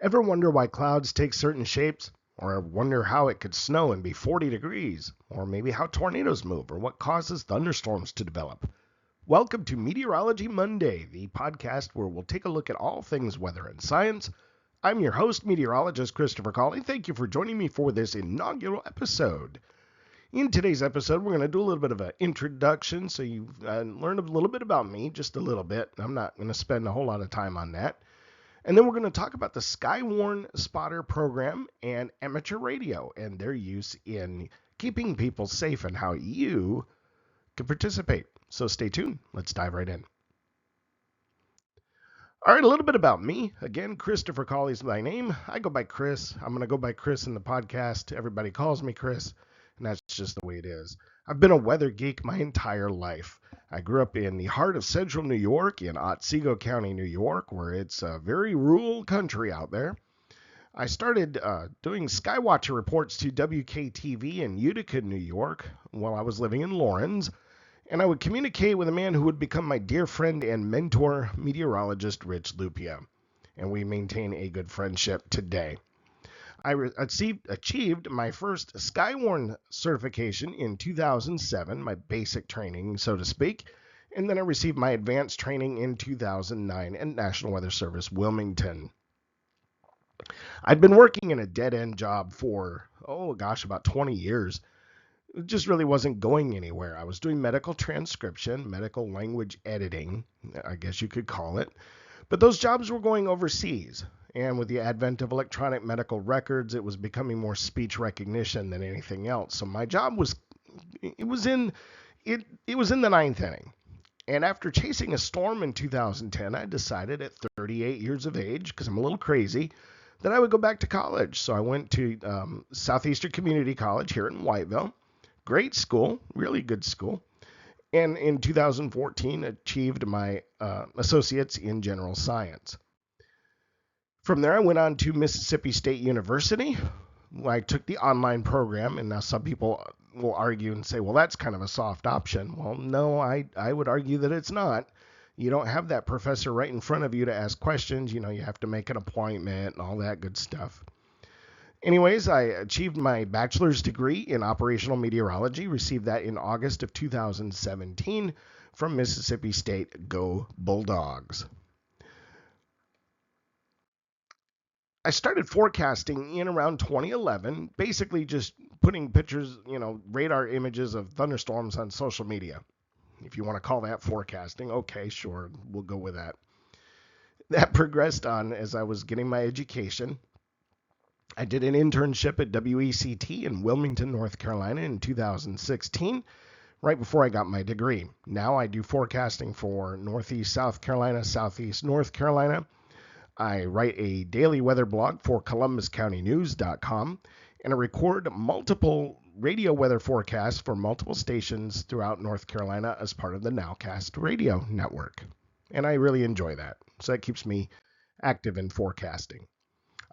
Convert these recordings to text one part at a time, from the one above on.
Ever wonder why clouds take certain shapes? Or wonder how it could snow and be 40 degrees? Or maybe how tornadoes move or what causes thunderstorms to develop? Welcome to Meteorology Monday, the podcast where we'll take a look at all things weather and science. I'm your host, meteorologist Christopher Cawley. Thank you for joining me for this inaugural episode. In today's episode, we're going to do a little bit of an introduction so you learn a little bit about me, just a little bit. I'm not going to spend a whole lot of time on that. And then we're going to talk about the SKYWARN spotter program and amateur radio and their use in keeping people safe and how you can participate. So stay tuned. Let's dive right in. All right, a little bit about me. Again, Christopher Cawley is my name. I go by Chris. I'm going to go by Chris in the podcast. Everybody calls me Chris, and that's just the way it is. I've been a weather geek my entire life. I grew up in the heart of central New York in Otsego County, New York, where it's a very rural country out there. I started doing Skywatcher reports to WKTV in Utica, New York, while I was living in Lawrence, and I would communicate with a man who would become my dear friend and mentor, meteorologist Rich Lupia, and we maintain a good friendship today. I achieved my first SKYWARN certification in 2007, my basic training, so to speak, and then I received my advanced training in 2009 at National Weather Service, Wilmington. I'd been working in a dead-end job for, about 20 years. It just really wasn't going anywhere. I was doing medical transcription, medical language editing, I guess you could call it, but those jobs were going overseas. And with the advent of electronic medical records, it was becoming more speech recognition than anything else. So my job was in the ninth inning. And after chasing a storm in 2010, I decided at 38 years of age, because I'm a little crazy, that I would go back to college. So I went to Southeastern Community College here in Whiteville. Great school, really good school. And in 2014, achieved my associates in general science. From there, I went on to Mississippi State University. I took the online program, and now some people will argue and say, well, that's kind of a soft option. Well, no, I would argue that it's not. You don't have that professor right in front of you to ask questions. You have to make an appointment and all that good stuff. Anyways, I achieved my bachelor's degree in operational meteorology, received that in August of 2017 from Mississippi State. Go Bulldogs. I started forecasting in around 2011, basically just putting pictures, radar images of thunderstorms on social media. If you want to call that forecasting, okay, sure, we'll go with that. That progressed on as I was getting my education. I did an internship at WECT in Wilmington, North Carolina in 2016, right before I got my degree. Now I do forecasting for Northeast South Carolina, Southeast North Carolina. I write a daily weather blog for ColumbusCountyNews.com, and I record multiple radio weather forecasts for multiple stations throughout North Carolina as part of the Nowcast radio network. And I really enjoy that. So that keeps me active in forecasting.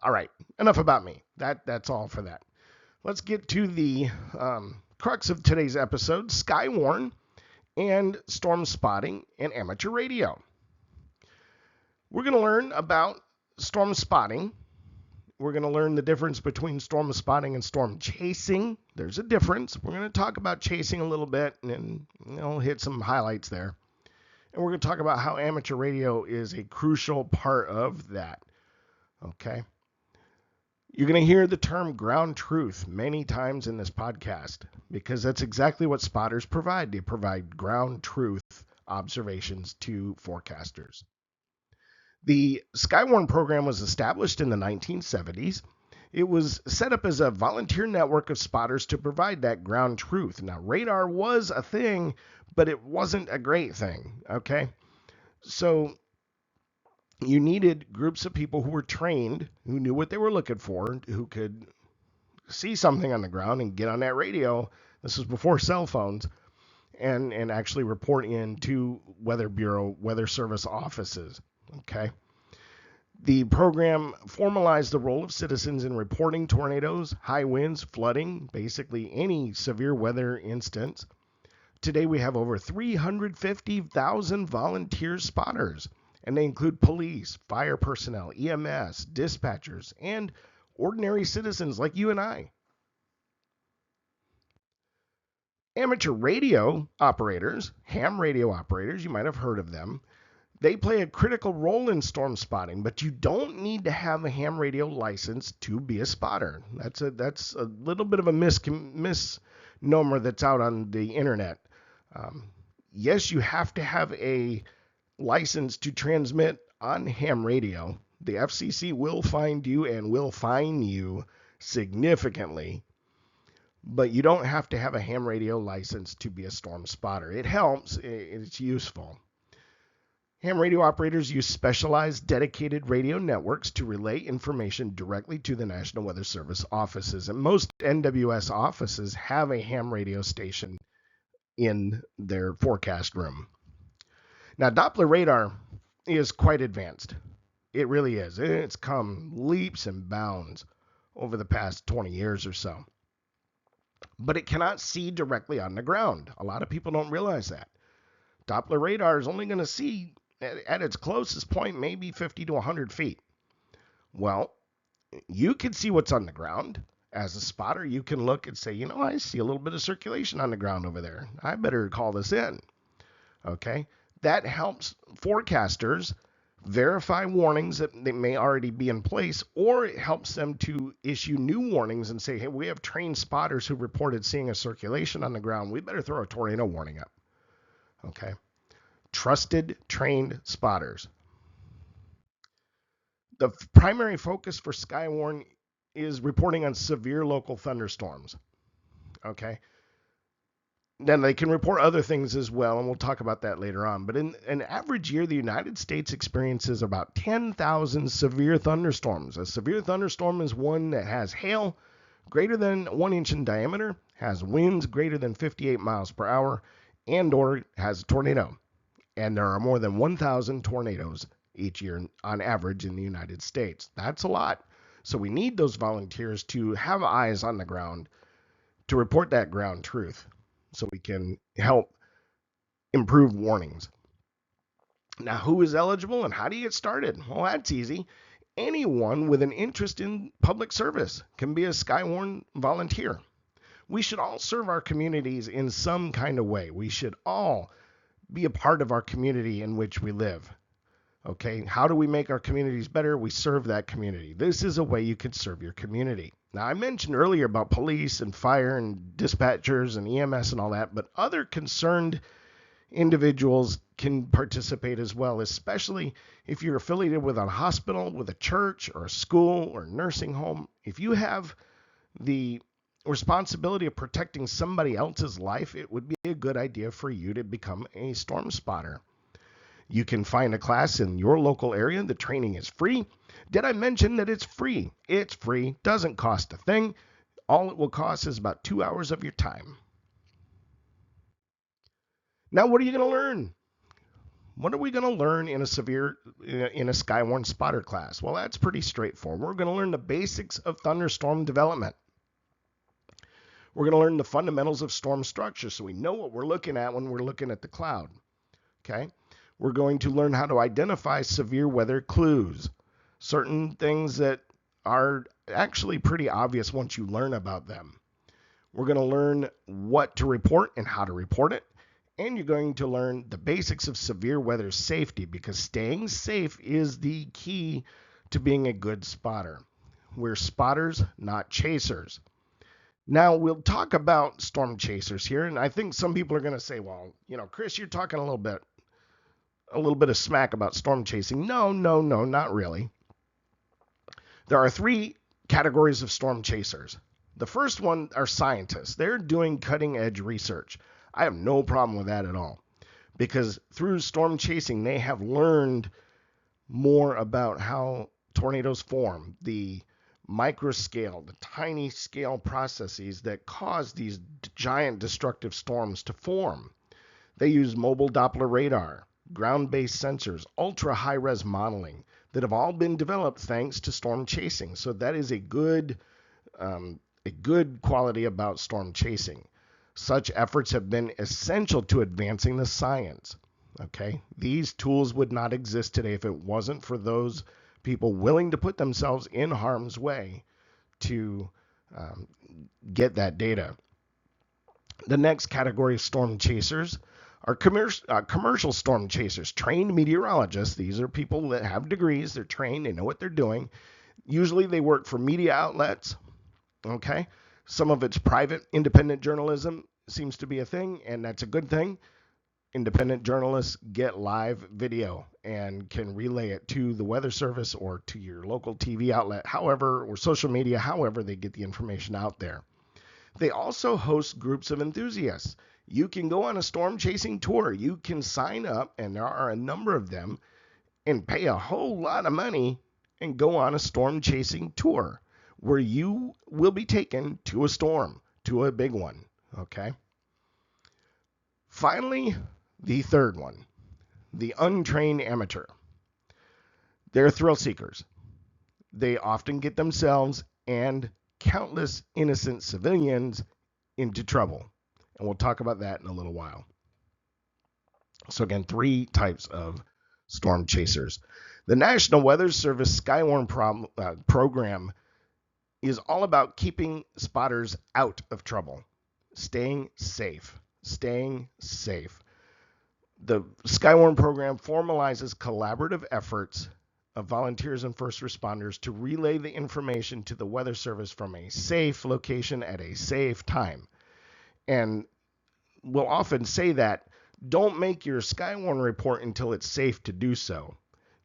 All right, enough about me. That's all for that. Let's get to the crux of today's episode, SKYWARN and storm spotting and amateur radio. We're going to learn about storm spotting. We're going to learn the difference between storm spotting and storm chasing. There's a difference. We're going to talk about chasing a little bit and hit some highlights there. And we're going to talk about how amateur radio is a crucial part of that. Okay? You're going to hear the term ground truth many times in this podcast because that's exactly what spotters provide. They provide ground truth observations to forecasters. The SKYWARN program was established in the 1970s. It was set up as a volunteer network of spotters to provide that ground truth. Now, radar was a thing, but it wasn't a great thing, okay? So you needed groups of people who were trained, who knew what they were looking for, who could see something on the ground and get on that radio. This was before cell phones, and actually report in to Weather Bureau, Weather Service offices. Okay. The program formalized the role of citizens in reporting tornadoes, high winds, flooding, basically any severe weather instance. Today we have over 350,000 volunteer spotters, and they include police, fire personnel, EMS, dispatchers, and ordinary citizens like you and I. Amateur radio operators, ham radio operators, you might have heard of them. They play a critical role in storm spotting, but you don't need to have a ham radio license to be a spotter. That's a little bit of a misnomer that's out on the internet. Yes, you have to have a license to transmit on ham radio. The FCC will find you and will fine you significantly, but you don't have to have a ham radio license to be a storm spotter. It helps, it's useful. Ham radio operators use specialized dedicated radio networks to relay information directly to the National Weather Service offices. And most NWS offices have a ham radio station in their forecast room. Now, Doppler radar is quite advanced. It really is. It's come leaps and bounds over the past 20 years or so. But it cannot see directly on the ground. A lot of people don't realize that. Doppler radar is only going to see at its closest point maybe 50 to 100 feet. Well, you can see what's on the ground. As a spotter, you can look and say, I see a little bit of circulation on the ground over there. I better call this in. Okay? That helps forecasters verify warnings that they may already be in place, or it helps them to issue new warnings and say, hey, we have trained spotters who reported seeing a circulation on the ground. We better throw a tornado warning up. Okay? Trusted, trained spotters. The primary focus for SKYWARN is reporting on severe local thunderstorms. Okay? Then they can report other things as well, and we'll talk about that later on. But in an average year, the United States experiences about 10,000 severe thunderstorms. A severe thunderstorm is one that has hail greater than 1 inch in diameter, has winds greater than 58 miles per hour, and or has a tornado. And there are more than 1,000 tornadoes each year on average in the United States. That's a lot. So we need those volunteers to have eyes on the ground to report that ground truth so we can help improve warnings. Now, who is eligible and how do you get started? Well, that's easy. Anyone with an interest in public service can be a SKYWARN volunteer. We should all serve our communities in some kind of way. We should all be a part of our community in which we live. Okay, how do we make our communities better? We serve that community. This is a way you can serve your community. Now, I mentioned earlier about police and fire and dispatchers and EMS and all that, but other concerned individuals can participate as well, especially if you're affiliated with a hospital, with a church, or a school, or a nursing home. If you have the responsibility of protecting somebody else's life, it would be a good idea for you to become a storm spotter. You can find a class in your local area. The training is free. Did I mention that it's free? It's free. Doesn't cost a thing. All it will cost is about 2 hours of your time. Now, what are you going to learn? What are we going to learn in a SKYWARN spotter class? Well, that's pretty straightforward. We're going to learn the basics of thunderstorm development. We're going to learn the fundamentals of storm structure so we know what we're looking at when we're looking at the cloud. Okay? We're going to learn how to identify severe weather clues, certain things that are actually pretty obvious once you learn about them. We're going to learn what to report and how to report it, and you're going to learn the basics of severe weather safety, because staying safe is the key to being a good spotter. We're spotters, not chasers. Now, we'll talk about storm chasers here, and I think some people are going to say, well, Chris, you're talking a little bit of smack about storm chasing. No, not really. There are 3 categories of storm chasers. The first one are scientists. They're doing cutting edge research. I have no problem with that at all, because through storm chasing, they have learned more about how tornadoes form, the micro scale, the tiny scale processes that cause these giant destructive storms to form. They use mobile Doppler radar, ground-based sensors, ultra-high-res modeling that have all been developed thanks to storm chasing. So that is a good quality about storm chasing. Such efforts have been essential to advancing the science. Okay, these tools would not exist today if it wasn't for those people willing to put themselves in harm's way to um, get that data. The next category of storm chasers are commercial storm chasers, trained meteorologists. These are people that have degrees, they're trained, they know what they're doing. Usually they work for media outlets, okay? Some of it's private, independent journalism seems to be a thing, and that's a good thing. Independent journalists get live video and can relay it to the weather service or to your local TV outlet, however, or social media, however they get the information out there. They also host groups of enthusiasts. You can go on a storm chasing tour. You can sign up, and there are a number of them, and pay a whole lot of money and go on a storm chasing tour where you will be taken to a storm, to a big one. Okay? Finally, the third one, the untrained amateur. They're thrill seekers. They often get themselves and countless innocent civilians into trouble. And we'll talk about that in a little while. So, again, three types of storm chasers. The National Weather Service SKYWARN program is all about keeping spotters out of trouble, staying safe, staying safe. The SKYWARN program formalizes collaborative efforts of volunteers and first responders to relay the information to the Weather Service from a safe location at a safe time. And we'll often say that don't make your SKYWARN report until it's safe to do so.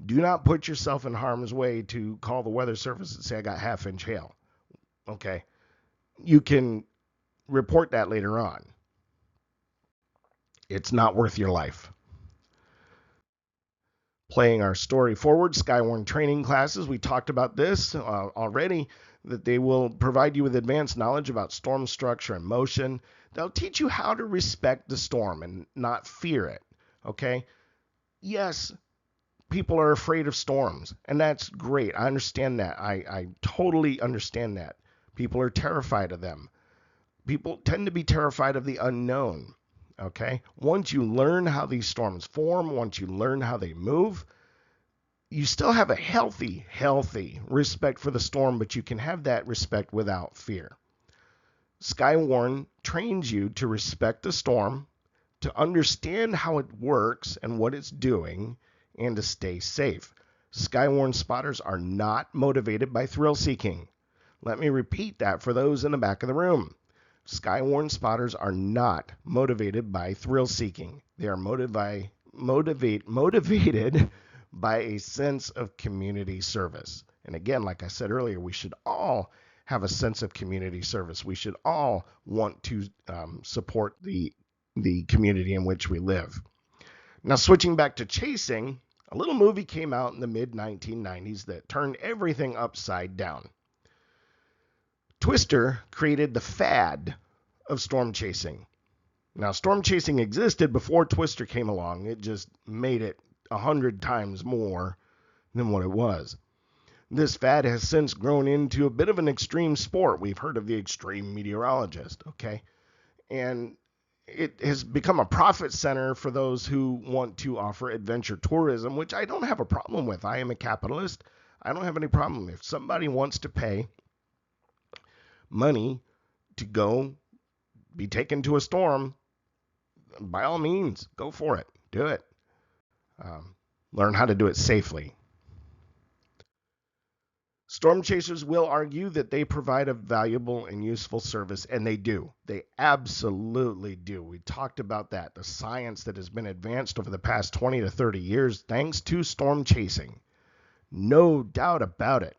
Do not put yourself in harm's way to call the Weather Service and say, I got half-inch hail. Okay. You can report that later on. It's not worth your life. Playing our story forward, SKYWARN training classes, we talked about this already, that they will provide you with advanced knowledge about storm structure and motion. They'll teach you how to respect the storm and not fear it, okay? Yes, people are afraid of storms, and that's great. I understand that. I totally understand that. People are terrified of them. People tend to be terrified of the unknown. Okay? Once you learn how these storms form, once you learn how they move, you still have a healthy respect for the storm, but you can have that respect without fear. SKYWARN trains you to respect the storm, to understand how it works and what it's doing, and to stay safe. SKYWARN spotters are not motivated by thrill seeking. Let me repeat that for those in the back of the room. SKYWARN spotters are not motivated by thrill seeking. They are motivated by a sense of community service. And again, like I said earlier, we should all have a sense of community service. We should all want to support the community in which we live. Now, switching back to chasing, a little movie came out in the mid-1990s that turned everything upside down. Twister created the fad of storm chasing. Now, storm chasing existed before Twister came along. It just made it 100 times more than what it was. This fad has since grown into a bit of an extreme sport. We've heard of the extreme meteorologist, okay? And it has become a profit center for those who want to offer adventure tourism, which I don't have a problem with. I am a capitalist. I don't have any problem. If somebody wants to pay money to go be taken to a storm, by all means, go for it. Do it. Learn how to do it safely. Storm chasers will argue that they provide a valuable and useful service, and they do. They absolutely do. We talked about that, the science that has been advanced over the past 20 to 30 years thanks to storm chasing. No doubt about it.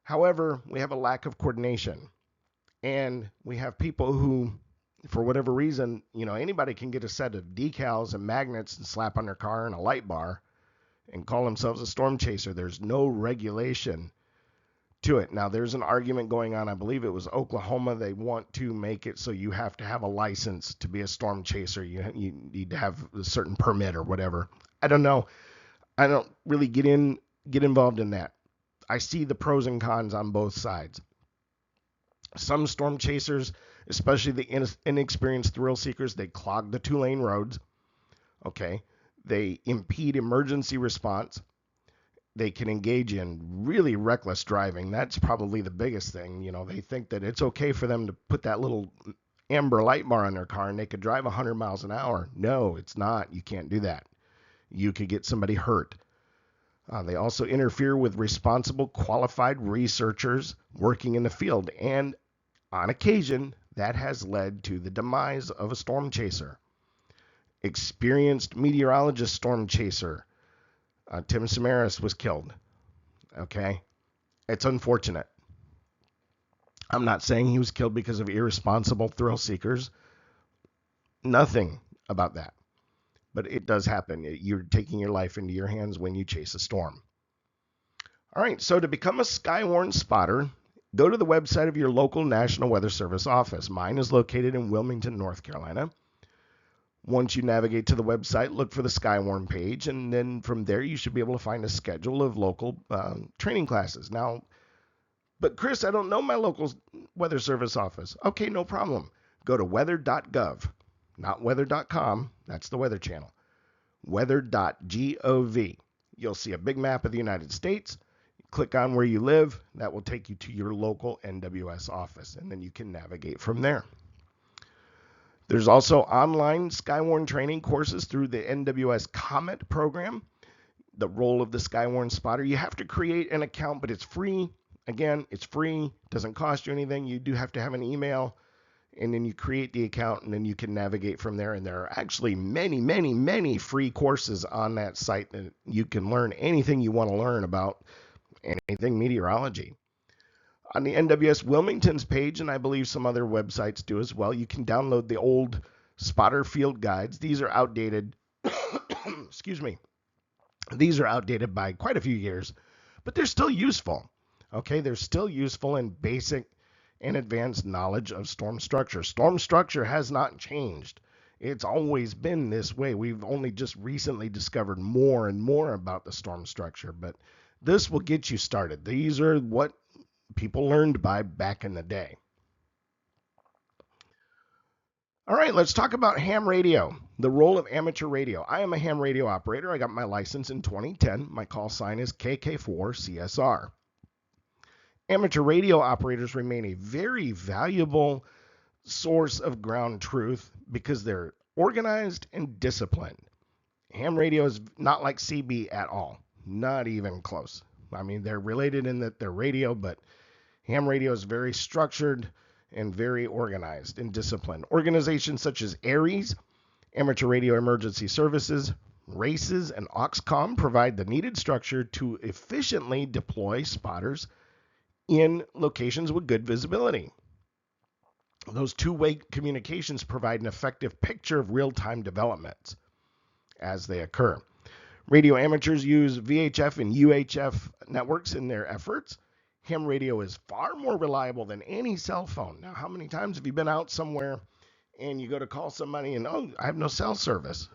However, we have a lack of coordination. And we have people who, for whatever reason, anybody can get a set of decals and magnets and slap on their car and a light bar and call themselves a storm chaser. There's no regulation to it. Now, there's an argument going on. I believe it was Oklahoma. They want to make it so you have to have a license to be a storm chaser. You need to have a certain permit or whatever. I don't know. I don't really get involved in that. I see the pros and cons on both sides. Some storm chasers, especially the inexperienced thrill seekers, they clog the 2-lane roads. Okay. They impede emergency response. They can engage in really reckless driving. That's probably the biggest thing. They think that it's okay for them to put that little amber light bar on their car and they could drive 100 miles an hour. No, it's not. You can't do that. You could get somebody hurt. They also interfere with responsible, qualified researchers working in the field. And on occasion, that has led to the demise of a storm chaser. Experienced meteorologist storm chaser, Tim Samaras, was killed. Okay? It's unfortunate. I'm not saying he was killed because of irresponsible thrill seekers. Nothing about that. But it does happen. You're taking your life into your hands when you chase a storm. All right, so to become a SKYWARN spotter, go to the website of your local National Weather Service office. Mine is located in Wilmington, North Carolina. Once you navigate to the website, look for the SKYWARN page, and then from there you should be able to find a schedule of local training classes. Now, but Chris, I don't know my local Weather Service office. Okay, no problem. Go to weather.gov. Not weather.com, that's the Weather Channel. Weather.gov. You'll see a big map of the United States. Click on where you live. That will take you to your local NWS office, and then you can navigate from there. There's also online SKYWARN training courses through the NWS Comet program. The role of the SKYWARN spotter. You have to create an account, but it's free. Again, it's free. Doesn't cost you anything. You do have to have an email. And then you create the account, and then you can navigate from there. And there are actually many, many, many free courses on that site that you can learn anything you want to learn about anything meteorology. On the NWS Wilmington's page, and I believe some other websites do as well, you can download the old spotter field guides. These are outdated. Excuse me. These are outdated by quite a few years, but they're still useful. Okay, they're still useful in basic and advanced knowledge of storm structure. Storm structure has not changed. It's always been this way. We've only just recently discovered more and more about the storm structure, but this will get you started. These are what people learned by back in the day. All right, let's talk about ham radio, the role of amateur radio. I am a ham radio operator. I got my license in 2010. My call sign is KK4CSR. Amateur radio operators remain a very valuable source of ground truth because they're organized and disciplined. Ham radio is not like CB at all, not even close. I mean, they're related in that they're radio, but ham radio is very structured and very organized and disciplined. Organizations such as ARES, Amateur Radio Emergency Services, RACES, and Oxcom provide the needed structure to efficiently deploy spotters in locations with good visibility. Those two-way communications provide an effective picture of real-time developments as they occur. Radio amateurs use VHF and UHF networks in their efforts. Ham radio is far more reliable than any cell phone. Now, how many times have you been out somewhere and you go to call somebody and, oh, I have no cell service?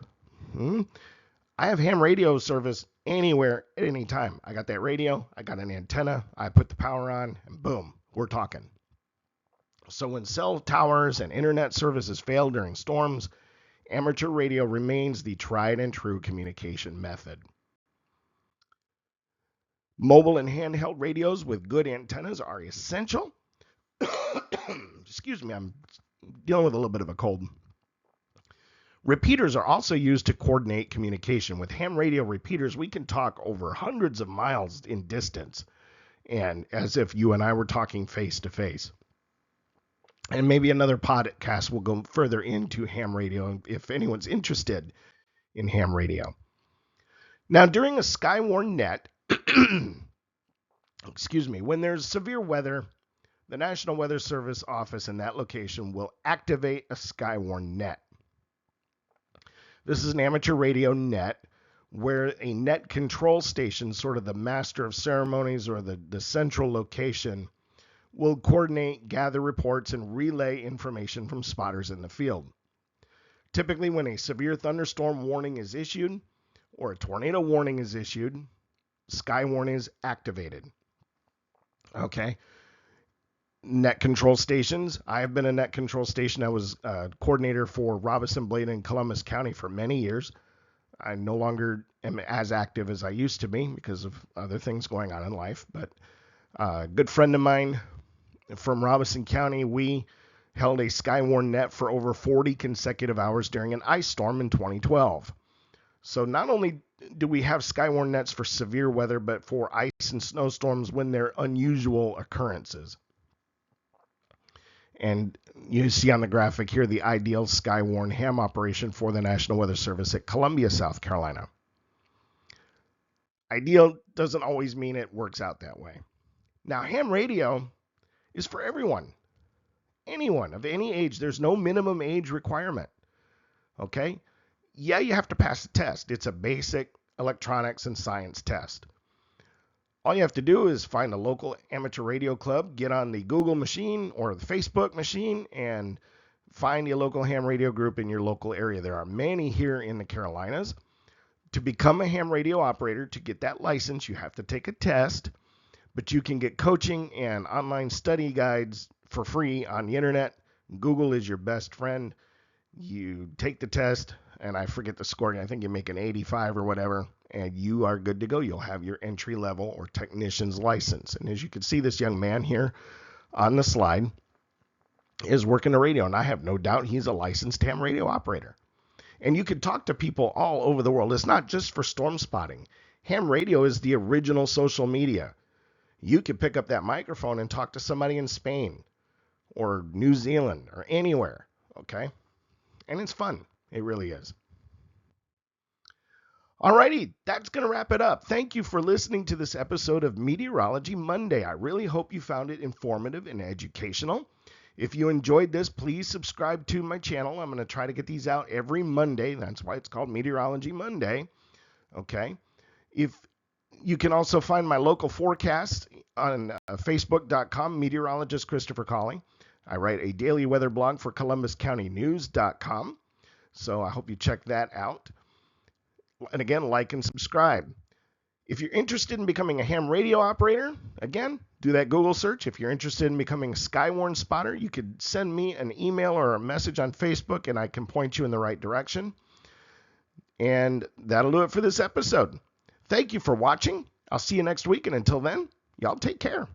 I have ham radio service anywhere at any time. I got that radio, I got an antenna, I put the power on, and boom, we're talking. So when cell towers and internet services fail during storms, amateur radio remains the tried and true communication method. Mobile and handheld radios with good antennas are essential. Excuse me, I'm dealing with a little bit of a cold. Repeaters are also used to coordinate communication. With ham radio repeaters, we can talk over hundreds of miles in distance, and as if you and I were talking face to face. And maybe another podcast will go further into ham radio if anyone's interested in ham radio. Now, during a SKYWARN net, excuse me, when there's severe weather, the National Weather Service office in that location will activate a SKYWARN net. This is an amateur radio net where a net control station, sort of the master of ceremonies or the central location, will coordinate, gather reports, and relay information from spotters in the field. Typically, when a severe thunderstorm warning is issued or a tornado warning is issued, SKYWARN is activated. Okay. Net control stations. I have been a net control station. I was a coordinator for Robinson, Bladen, and Columbus County for many years. I no longer am as active as I used to be because of other things going on in life. But a good friend of mine from Robeson County, we held a SKYWARN net for over 40 consecutive hours during an ice storm in 2012. So not only do we have SKYWARN nets for severe weather, but for ice and snowstorms when they're unusual occurrences. And you see on the graphic here the ideal SKYWARN ham operation for the National Weather Service at Columbia, South Carolina. Ideal doesn't always mean it works out that way. Now, ham radio is for everyone, anyone of any age. There's no minimum age requirement. Okay? Yeah, you have to pass the test. It's a basic electronics and science test. All you have to do is find a local amateur radio club, get on the Google machine or the Facebook machine, and find your local ham radio group in your local area. There are many here in the Carolinas. To become a ham radio operator, to get that license, you have to take a test, but you can get coaching and online study guides for free on the internet. Google is your best friend. You take the test, and I forget the score. I think you make an 85 or whatever, and you are good to go. You'll have your entry level or technician's license. And as you can see, this young man here on the slide is working the radio, and I have no doubt he's a licensed ham radio operator. And you can talk to people all over the world. It's not just for storm spotting. Ham radio is the original social media. You could pick up that microphone and talk to somebody in Spain or New Zealand or anywhere, okay? And it's fun. It really is. Alrighty, that's going to wrap it up. Thank you for listening to this episode of Meteorology Monday. I really hope you found it informative and educational. If you enjoyed this, please subscribe to my channel. I'm going to try to get these out every Monday. That's why it's called Meteorology Monday. Okay. If you can also find my local forecast on Facebook.com, meteorologist Christopher Colley. I write a daily weather blog for ColumbusCountyNews.com. So I hope you check that out. And again, like and subscribe. If you're interested in becoming a ham radio operator, again, do that Google search. If you're interested in becoming a SKYWARN spotter, you could send me an email or a message on Facebook, and I can point you in the right direction. And that'll do it for this episode. Thank you for watching. I'll see you next week, and until then, y'all take care.